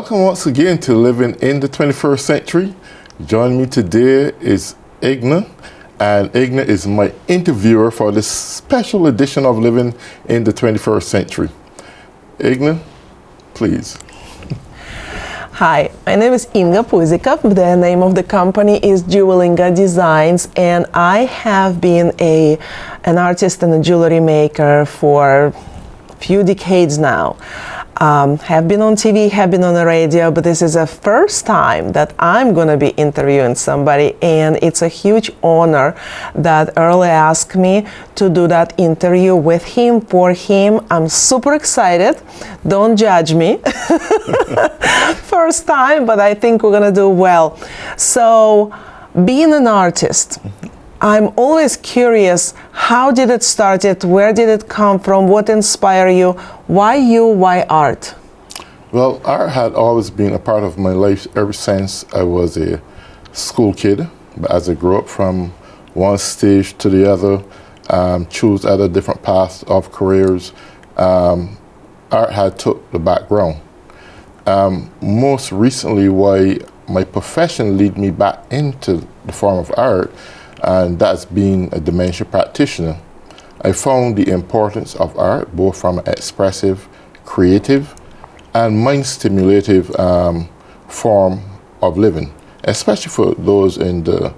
Welcome once again to Living in the 21st Century. Joining me today is Igna, and Igna is my interviewer for this special edition of Living in the 21st Century. Igna, please. Hi, my name is Inga Puzikov. The name of the company is Inga Designs, and I have been an artist and a jewelry maker for a few decades now. Have been on TV, have been on the radio, but this is the first time that I'm going to be interviewing somebody, and it's a huge honor that Errol asked me to do that interview with him, for him. I'm super excited. Don't judge me. First time, but I think we're going to do well. So, being an artist, I'm always curious, how did it start? Where did it come from? What inspired you? Why art? Well, art had always been a part of my life ever since I was a school kid. But as I grew up from one stage to the other, chose other different paths of careers, art had took the background. Most recently, why my profession led me back into the form of art, and that's being a dementia practitioner. I found the importance of art, both from an expressive, creative, and mind-stimulative form of living, especially for those in the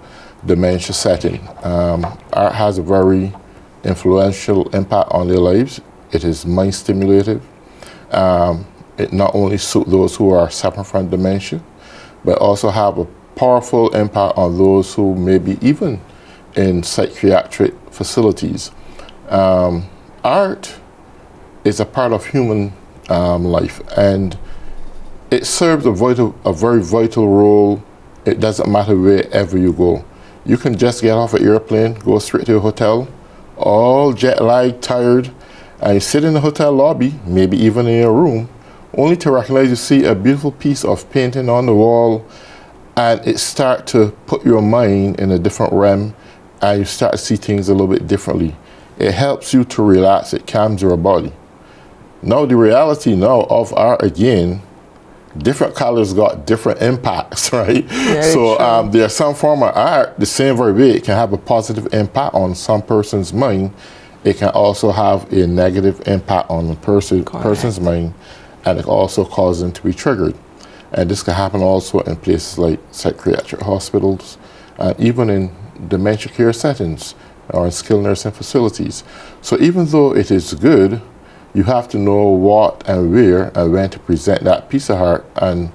dementia setting. Art has a very influential impact on their lives. It is mind-stimulative. It not only suits those who are suffering from dementia, but also have a powerful impact on those who may be even in psychiatric facilities. Art is a part of human life, and it serves a very vital role. It doesn't matter wherever you go. You can just get off an airplane, go straight to a hotel, all jet lagged, tired, and you sit in the hotel lobby, maybe even in your room, only to recognize you see a beautiful piece of painting on the wall, and it starts to put your mind in a different realm, and you start to see things a little bit differently. It helps you to relax, it calms your body. Now the reality now of art, again, different colors got different impacts, right? So there are some form of art, the same very way, it can have a positive impact on some person's mind. It can also have a negative impact on the person's mind, and it can also cause them to be triggered. And this can happen also in places like psychiatric hospitals, and even in dementia care settings or in skilled nursing facilities. So even though it is good, you have to know what and where and when to present that piece of art and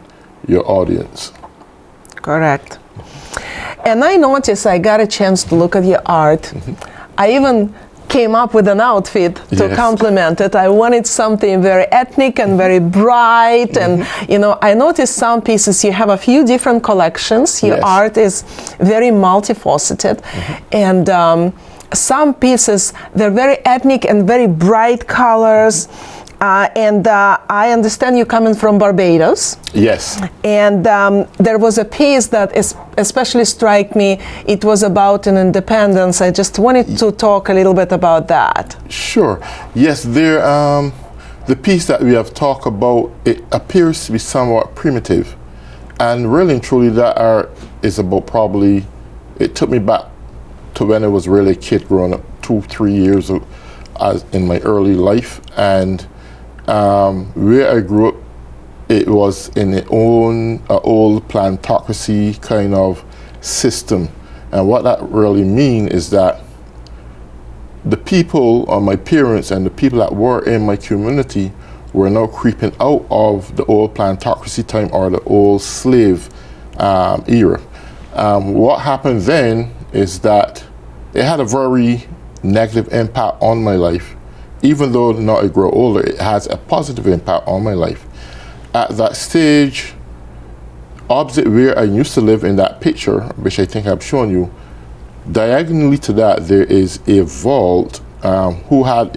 your audience. Correct. And I noticed, I got a chance to look at your art. I even came up with an outfit to complement it. I wanted something very ethnic and very bright, and I noticed some pieces, you have a few different collections. Your art is very multifaceted, and some pieces, they're very ethnic and very bright colors. And I understand you're coming from Barbados. Yes. And there was a piece that especially struck me. It was about an independence. I just wanted to talk a little bit about that. Sure. Yes, the piece that we have talked about, it appears to be somewhat primitive. And really and truly that art is about probably, it took me back to when I was really a kid growing up, 2-3 years in my early life. And where I grew up, it was in an old plantocracy kind of system. And what that really means is that the people, or my parents and the people that were in my community, were now creeping out of the old plantocracy time or the old slave era. What happened then is that it had a very negative impact on my life. Even though now I grow older, it has a positive impact on my life. At that stage, opposite where I used to live in that picture, which I think I've shown you, diagonally to that there is a vault who had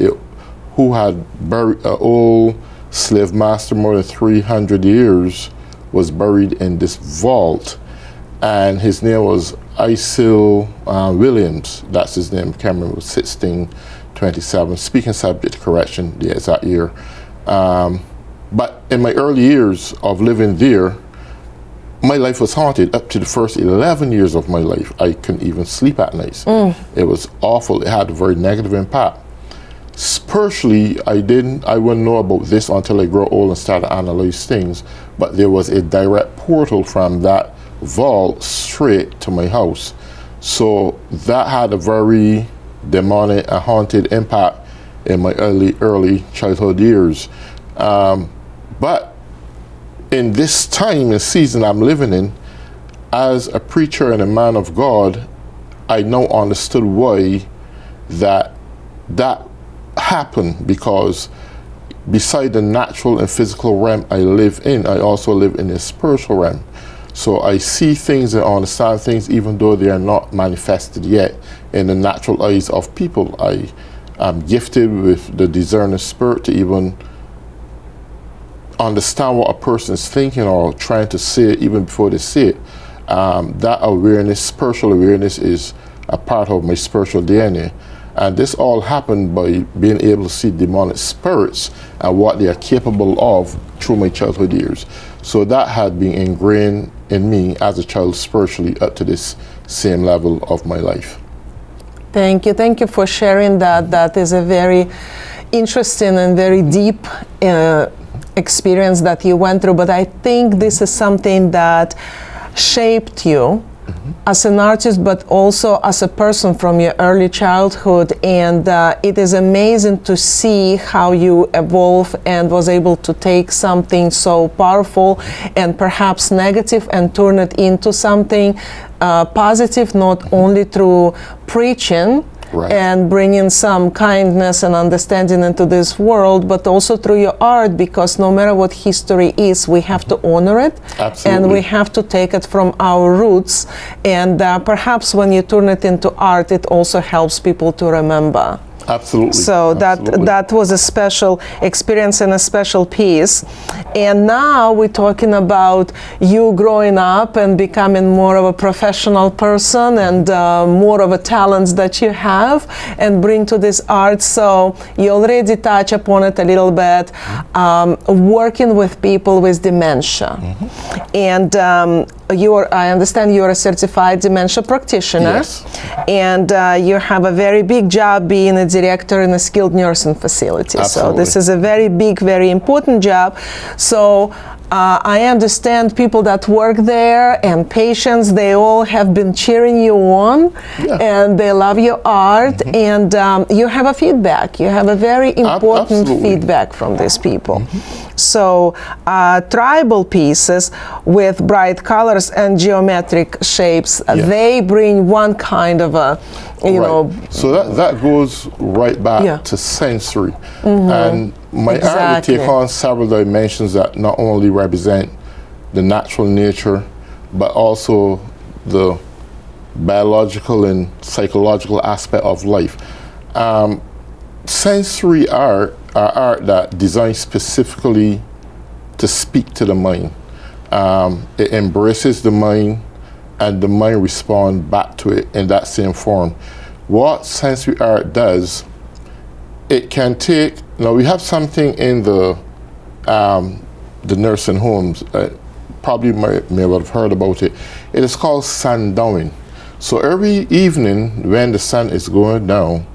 buried an old slave master more than 300 years was buried in this vault, and his name was Isil Williams. That's his name. Cameron was 1627, speaking subject to correction, the exact year. But in my early years of living there, my life was haunted. Up to the first 11 years of my life, I couldn't even sleep at night. It was awful. It had a very negative impact. Spiritually, I wouldn't know about this until I grew old and started to analyze things. But there was a direct portal from that vault straight to my house. So that had a very demonic and haunted impact in my early childhood years. But in this time and season I'm living in, as a preacher and a man of God, I now understood why that happened, because beside the natural and physical realm I live in, I also live in a spiritual realm. So I see things and understand things even though they are not manifested yet in the natural eyes of people. I am gifted with the discerning spirit to even understand what a person is thinking or trying to say it even before they say it. That awareness, spiritual awareness, is a part of my spiritual DNA. And this all happened by being able to see demonic spirits and what they are capable of through my childhood years. So that had been ingrained in me as a child spiritually up to this same level of my life. Thank you. Thank you for sharing that. That is a very interesting and very deep experience that you went through. But I think this is something that shaped you as an artist, but also as a person from your early childhood. And it is amazing to see how you evolve and was able to take something so powerful and perhaps negative and turn it into something positive, not only through preaching, right, and bringing some kindness and understanding into this world, but also through your art, because no matter what history is, we have to honor it. Absolutely. And we have to take it from our roots. And perhaps when you turn it into art, it also helps people to remember. Absolutely. So that was a special experience and a special piece. And now we're talking about you growing up and becoming more of a professional person and more of a talents that you have and bring to this art. So you already touch upon it a little bit, working with people with dementia. And I understand you're a certified dementia practitioner. Yes. And you have a very big job being a director in a skilled nursing facility. Absolutely. So this is a very big, very important job. So I understand people that work there and patients, they all have been cheering you on, and they love your art, and you have a feedback. You have a very important feedback from these people. So tribal pieces with bright colors and geometric shapes, they bring one kind of a, you know. So that goes right back to sensory. And my art will take on several dimensions that not only represent the natural nature, but also the biological and psychological aspect of life. Sensory art are art that designed specifically to speak to the mind. It embraces the mind, and the mind responds back to it in that same form. What sensory art does, it can take, now we have something in the nursing homes, probably may have heard about it. It is called sundowning. So every evening when the sun is going down,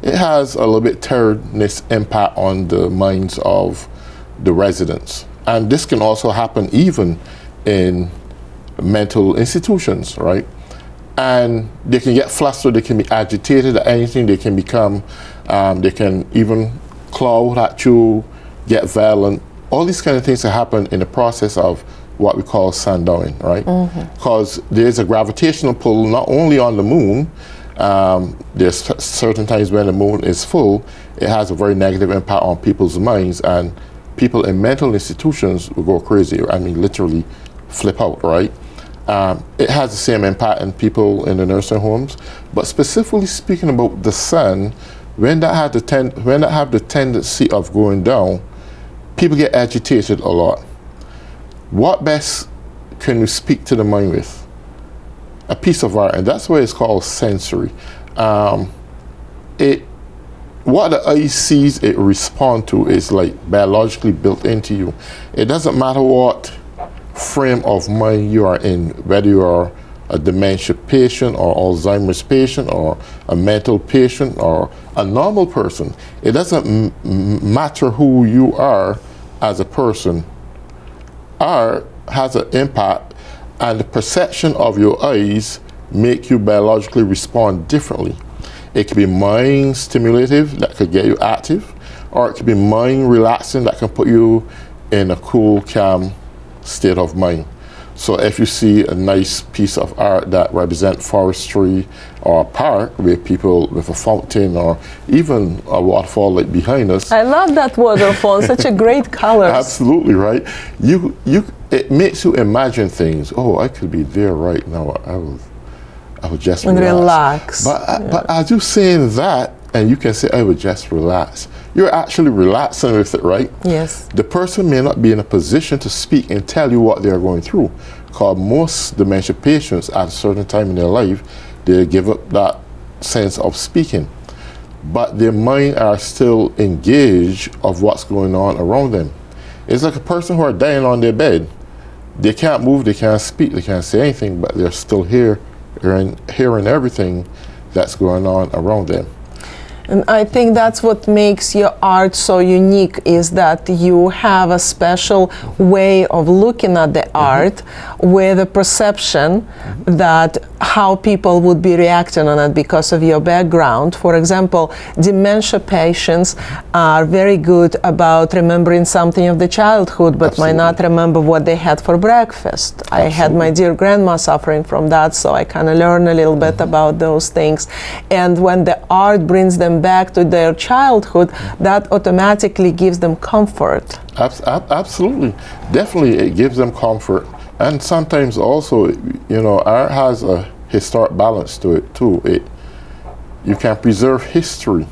it has a little bit terrorness impact on the minds of the residents. And this can also happen even in mental institutions, right? And they can get flustered, they can be agitated at anything, they can become, they can even claw at you, get violent. All these kind of things that happen in the process of what we call sundowning, right? Because there's a gravitational pull not only on the moon, there's certain times when the moon is full, it has a very negative impact on people's minds, and people in mental institutions will go crazy. I mean, literally flip out, right? It has the same impact in people in the nursing homes, but specifically speaking about the sun, when that have the tendency of going down, people get agitated a lot. What best can you speak to the mind with? A piece of art, and that's why it's called sensory. It what the eye sees, it respond to is like biologically built into you. It doesn't matter what frame of mind you are in, whether you are a dementia patient or Alzheimer's patient or a mental patient or a normal person. It doesn't matter who you are as a person. Art has an impact, and the perception of your eyes make you biologically respond differently. It could be mind stimulative, that could get you active, or it could be mind relaxing, that can put you in a cool, calm state of mind. So if you see a nice piece of art that represents forestry or a park where people with a fountain or even a waterfall like behind us. I love that waterfall, such a great color. Absolutely, right? It makes you imagine things. Oh, I could be there right now. I would just relax. But as you saying that, and you can say, I would just relax, you're actually relaxing with it, right? Yes. The person may not be in a position to speak and tell you what they're going through, because most dementia patients at a certain time in their life, they give up that sense of speaking. But their mind are still engaged of what's going on around them. It's like a person who are dying on their bed. They can't move, they can't speak, they can't say anything, but they're still here, hearing everything that's going on around them. And I think that's what makes your art so unique, is that you have a special way of looking at the art with a perception that how people would be reacting on it because of your background. For example, dementia patients are very good about remembering something of the childhood, but might not remember what they had for breakfast. I had my dear grandma suffering from that, so I kind of learned a little bit about those things. And when the art brings them back to their childhood, that automatically gives them comfort. Absolutely. Definitely it gives them comfort. And sometimes also, art has a historic balance to it too. You can preserve history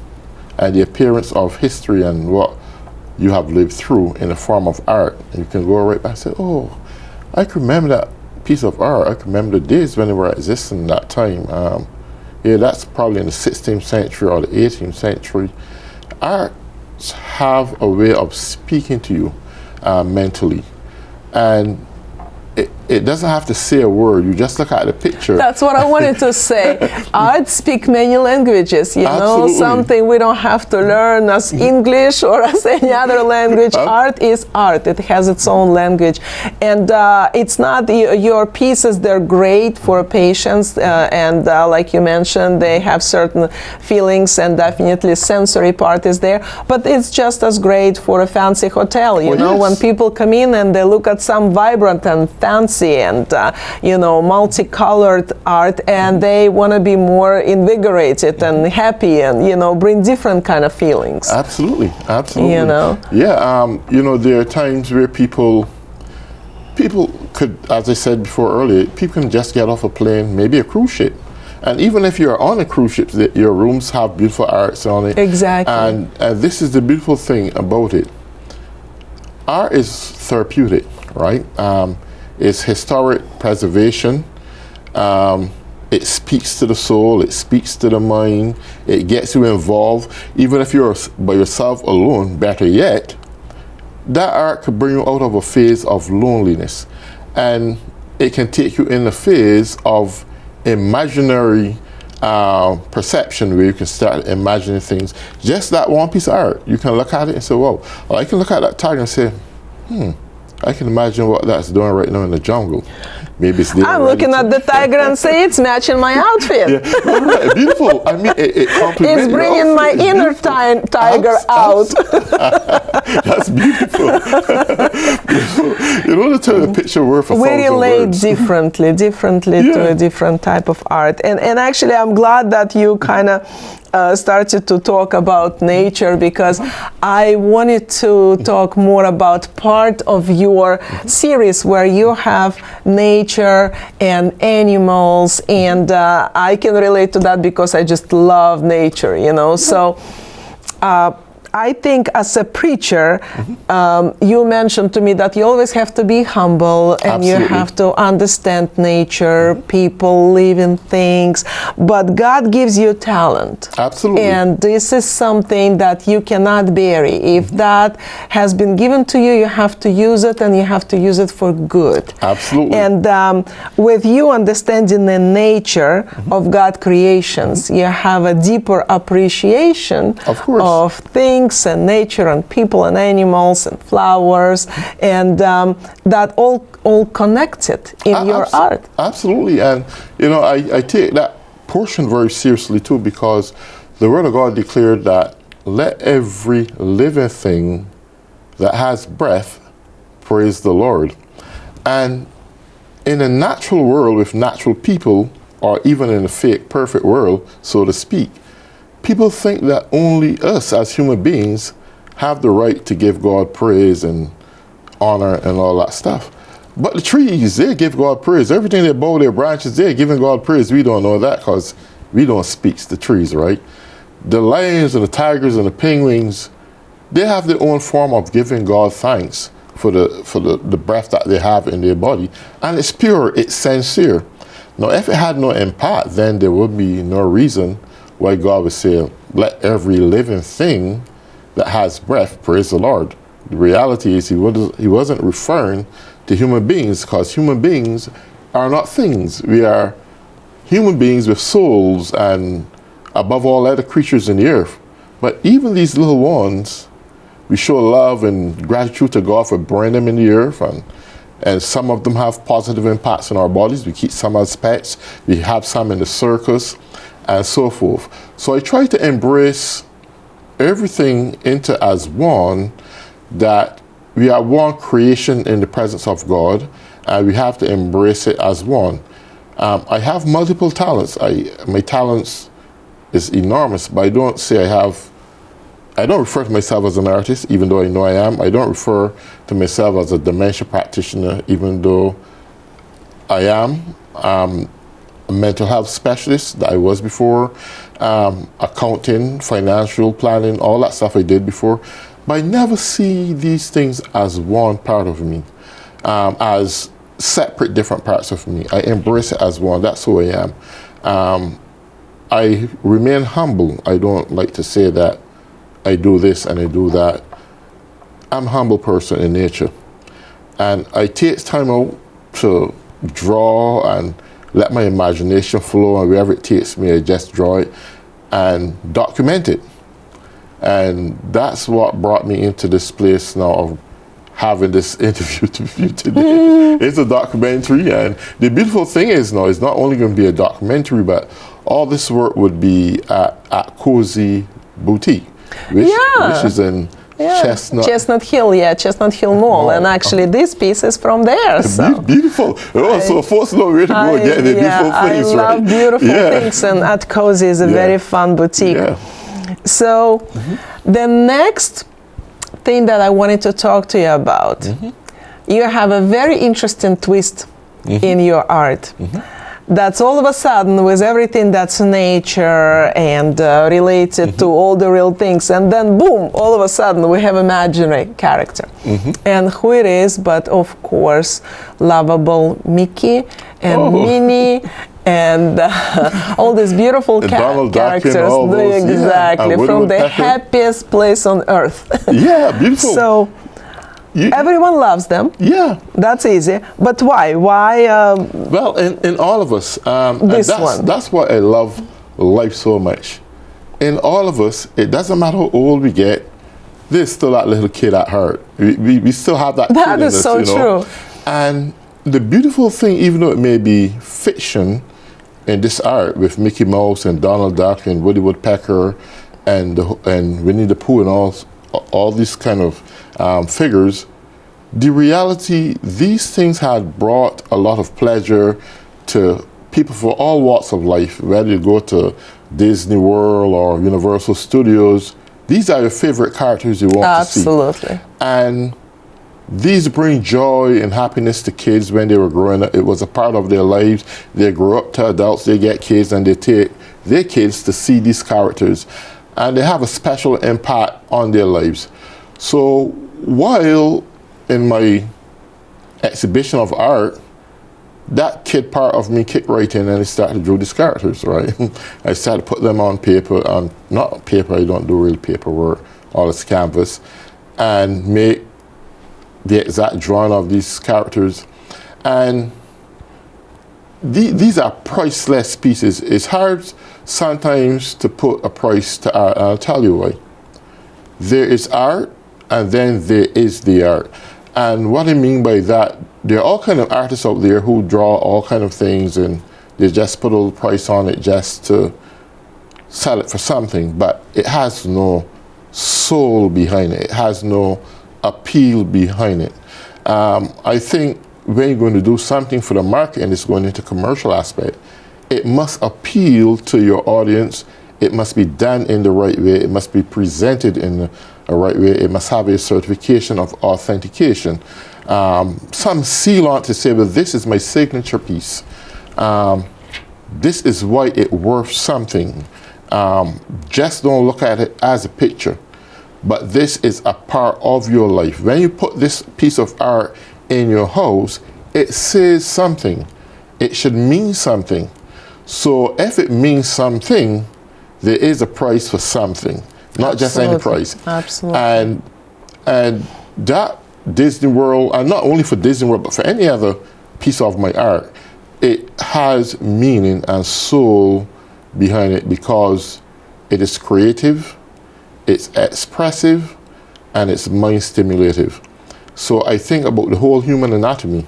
and the appearance of history and what you have lived through in the form of art. And you can go right back and say, oh, I can remember that piece of art. I can remember the days when they were existing that time. Yeah, that's probably in the 16th century or the 18th century. Arts have a way of speaking to you mentally. And it doesn't have to say a word. You just look at the picture. That's what I wanted to say. Art speaks many languages, Absolutely. something we don't have to learn as English or as any other language. Art is art. It has its own language. And it's not your pieces, they're great for patients. And like you mentioned, they have certain feelings, and definitely sensory part is there. But it's just as great for a fancy hotel. You know, when people come in and they look at some vibrant and fancy and multicolored art, and they want to be more invigorated and happy and bring different kind of feelings. Absolutely. Yeah, there are times where people could, as I said before earlier, people can just get off a plane, maybe a cruise ship. And even if you're on a cruise ship, your rooms have beautiful arts on it. Exactly. And this is the beautiful thing about it. Art is therapeutic, right? It's historic preservation. It speaks to the soul. It speaks to the mind. It gets you involved. Even if you're by yourself alone, better yet, that art could bring you out of a phase of loneliness. And it can take you in the phase of imaginary perception, where you can start imagining things. Just that one piece of art, you can look at it and say, wow, or I can look at that tiger and say, I can imagine what that's doing right now in the jungle. Maybe it's there. I'm looking at the tiger and say it's matching my outfit. Yeah, beautiful. I mean, it complements. It's bringing my inner tiger out. That's beautiful. In order to tell the picture word for we relate words. differently to a different type of art. And actually, I'm glad that you kind of started to talk about nature, because I wanted to talk more about part of your series where you have nature and animals, and I can relate to that because I just love nature, So I think as a preacher, you mentioned to me that you always have to be humble and you Absolutely. have to understand nature, people, living things, but God gives you talent. Absolutely. And this is something that you cannot bury. If that has been given to you, you have to use it, and you have to use it for good. Absolutely. And with you understanding the nature of God creations, you have a deeper appreciation Of course. of things and nature and people and animals and flowers, and that all connected in your art. Absolutely. And, I take that portion very seriously, too, because the Word of God declared that let every living thing that has breath praise the Lord. And in a natural world with natural people, or even in a fake perfect world, so to speak, people think that only us as human beings have the right to give God praise and honor and all that stuff. But the trees, they give God praise. Everything they bow their branches, they're giving God praise. We don't know that because we don't speak to the trees, right? The lions and the tigers and the penguins, they have their own form of giving God thanks for the breath that they have in their body. And it's pure, it's sincere. Now, if it had no impact, then there would be no reason why God would say, let every living thing that has breath praise the Lord. The reality is he wasn't referring to human beings, because human beings are not things. We are human beings with souls, and above all other creatures in the earth. But even these little ones, we show love and gratitude to God for bringing them in the earth, and some of them have positive impacts on our bodies. We keep some as pets. We have some in the circus, and so forth. So I try to embrace everything into as one, that we are one creation in the presence of God, and we have to embrace it as one. I have multiple talents. My talents is enormous, but I don't refer to myself as an artist, even though I know I am. I don't refer to myself as a dementia practitioner, even though I am. A mental health specialist that I was before, accounting, financial planning, all that stuff I did before. But I never see these things as one part of me, as separate, different parts of me. I embrace it as one. That's who I am. I remain humble. I don't like to say that I do this and I do that. I'm a humble person in nature. And I take time out to draw and let my imagination flow, and wherever it takes me, I just draw it and document it. And that's what brought me into this place now of having this interview with you today. It's a documentary, and the beautiful thing is now, it's not only going to be a documentary, but all this work would be at Cozy Boutique, which is in Chestnut Hill Mall. And actually this piece is from there. So. Beautiful. So folks know where to go and get the beautiful things, I love beautiful things, and at Cozy is a very fun boutique. So the next thing that I wanted to talk to you about, you have a very interesting twist in your art. That's all of a sudden, with everything that's nature and related to all the real things, and then boom, all of a sudden we have imaginary character. And who it is but of course lovable Mickey and Minnie and all these beautiful characters, exactly, from the happiest place on earth. Beautiful. So everyone loves them. That's easy. But why? Well, in all of us. That's why I love life so much. In all of us, it doesn't matter how old we get, there's still that little kid at heart. We still have that kid in us. That is so true. And the beautiful thing, even though it may be fiction in this art with Mickey Mouse and Donald Duck and Woody Woodpecker and Winnie the Pooh and all these kind of figures, the reality, these things had brought a lot of pleasure to people for all walks of life, whether you go to Disney World or Universal Studios. These are your favorite characters you want to see. Absolutely. And these bring joy and happiness to kids when they were growing up. It was a part of their lives. They grow up to adults, they get kids, and they take their kids to see these characters. and they have a special impact on their lives. So while in my exhibition of art, that kid part of me kicked right in and I started to draw these characters, right? I started to put them on paper, not paper, I don't do real paperwork, all this canvas, and make the exact drawing of these characters. And these are priceless pieces. It's hard sometimes to put a price to art, and I'll tell you why. There is art, and then there is the art. And what I mean by that, there are all kind of artists out there who draw all kind of things, and they just put a little price on it just to sell it for something, but it has no soul behind it. It has no appeal behind it. I think when you're going to do something for the market and it's going into commercial aspect, it must appeal to your audience. It must be done in the right way. It must be presented in a right way. It must have a certification of authentication. Some seal on to say, well, this is my signature piece. This is why it's worth something. Just don't look at it as a picture, but this is a part of your life. When you put this piece of art in your house, it says something. It should mean something. So if it means something, there is a price for something, not just any price. Absolutely. And that Disney World, and not only for Disney World, but for any other piece of my art, it has meaning and soul behind it because it is creative, it's expressive, and it's mind stimulative. So I think about the whole human anatomy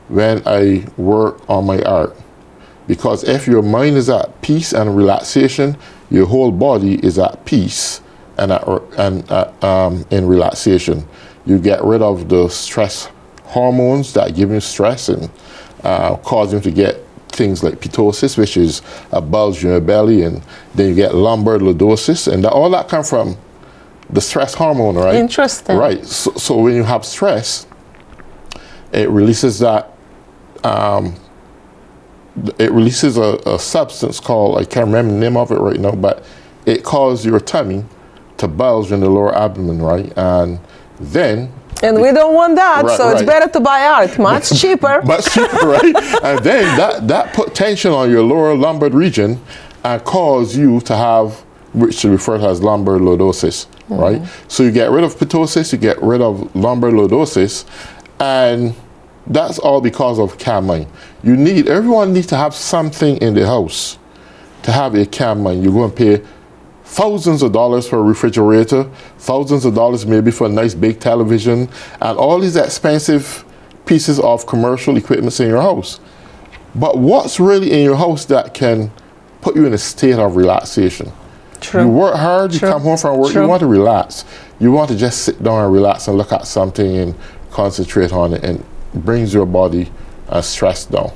when I work on my art. Because if your mind is at peace and relaxation, your whole body is at peace and in relaxation. You get rid of the stress hormones that give you stress and cause you to get things like pitosis, which is a bulge in your belly, and then you get lumbar lordosis, and all that comes from the stress hormone, right? Interesting. Right. So when you have stress, it releases that. It releases a substance called, I can't remember the name of it right now, but it causes your tummy to bulge in the lower abdomen, right? And then... And we don't want that, right, so it's better to buy art, much cheaper. Much cheaper, right? And then that put tension on your lower lumbar region and cause you to have, which we refer to as lumbar lordosis, right? So you get rid of pitosis, you get rid of lumbar lordosis, and that's all because of calm mind. Everyone needs to have something in the house to have a calm mind. You're going to pay thousands of dollars for a refrigerator, thousands of dollars maybe for a nice big television, and all these expensive pieces of commercial equipment in your house. But what's really in your house that can put you in a state of relaxation? True. You work hard, you come home from work, you want to relax. You want to just sit down and relax and look at something and concentrate on it, and brings your body stress down.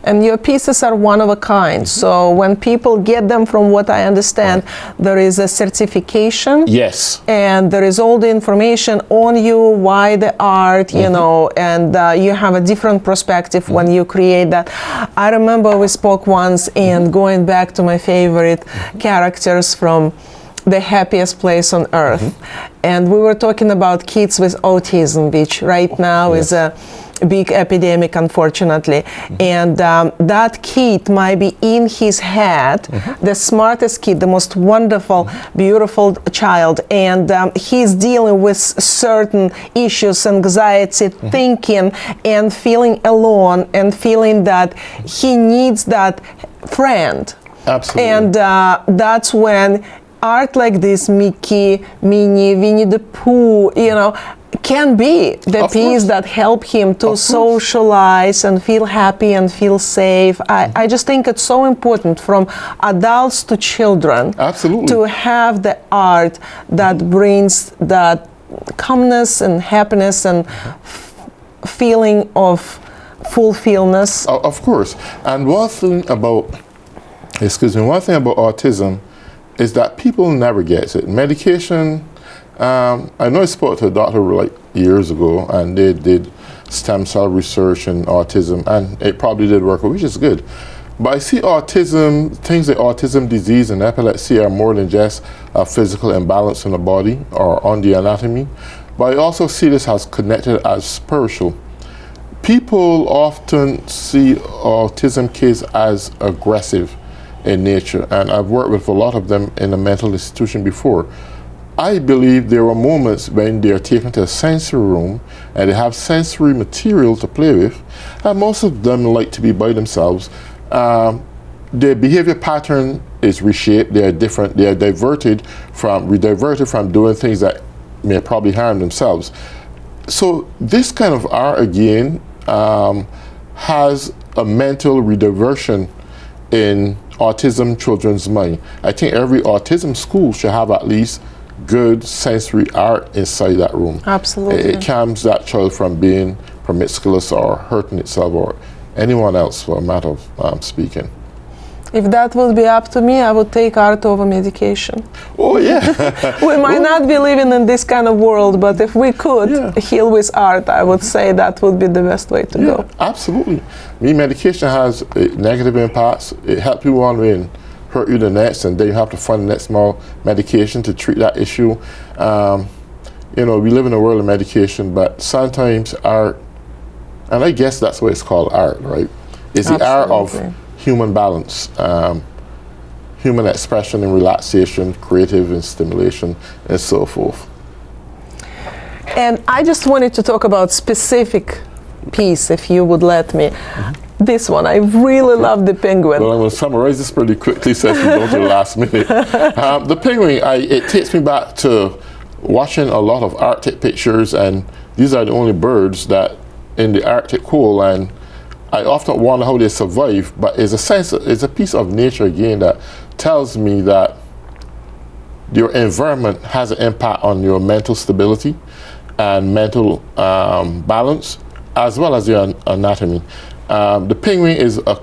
And your pieces are one of a kind. So when people get them, from what I understand, there is a certification. Yes. And there is all the information on you, why the art, you know, and you have a different perspective when you create that. I remember we spoke once, and going back to my favorite characters from The Happiest Place on Earth. And we were talking about kids with autism, which right now is a big epidemic, unfortunately. And that kid might be in his head, the smartest kid, the most wonderful, beautiful child, and he's dealing with certain issues, anxiety, thinking, and feeling alone, and feeling that he needs that friend. Absolutely. And that's when art like this, Mickey, Minnie, Winnie the Pooh, you know, can be the piece that help him to socialize and feel happy and feel safe. I just think it's so important, from adults to children, to have the art that brings that calmness and happiness and feeling of fulfillment. Of course. And one thing about autism is that people never get it. Medication, I know I spoke to a doctor like years ago, and they did stem cell research in autism, and it probably did work, which is good. But I see autism, things like autism disease and epilepsy are more than just a physical imbalance in the body or on the anatomy. But I also see this as connected as spiritual. People often see autism kids as aggressive in nature, and I've worked with a lot of them in a mental institution before. I believe there are moments when they are taken to a sensory room and they have sensory material to play with, and most of them like to be by themselves. Their behavior pattern is reshaped, they are different, they are rediverted from doing things that may probably harm themselves. So this kind of art again has a mental rediversion in autism children's mind. I think every autism school should have at least good sensory art inside that room. Absolutely. It calms that child from being promiscuous or hurting itself or anyone else, for a matter of speaking. If that would be up to me, I would take art over medication. Oh yeah. We might not be living in this kind of world, but if we could heal with art, I would say that would be the best way to go. Absolutely. Medication has negative impacts. It helps you one way and hurt you the next, and then you have to find the next more medication to treat that issue. You know, we live in a world of medication, but sometimes art, and I guess that's what it's called, art, right? It's the art of human balance, human expression and relaxation, creative and stimulation, and so forth. And I just wanted to talk about specific piece, if you would let me. This one, I really love the penguin. Well, I'm going to summarize this pretty quickly since we go to the last minute. The penguin, it takes me back to watching a lot of Arctic pictures, and these are the only birds that in the Arctic cold, and I often wonder how they survive, but it's a piece of nature again that tells me that your environment has an impact on your mental stability and mental balance, as well as your anatomy. The penguin is a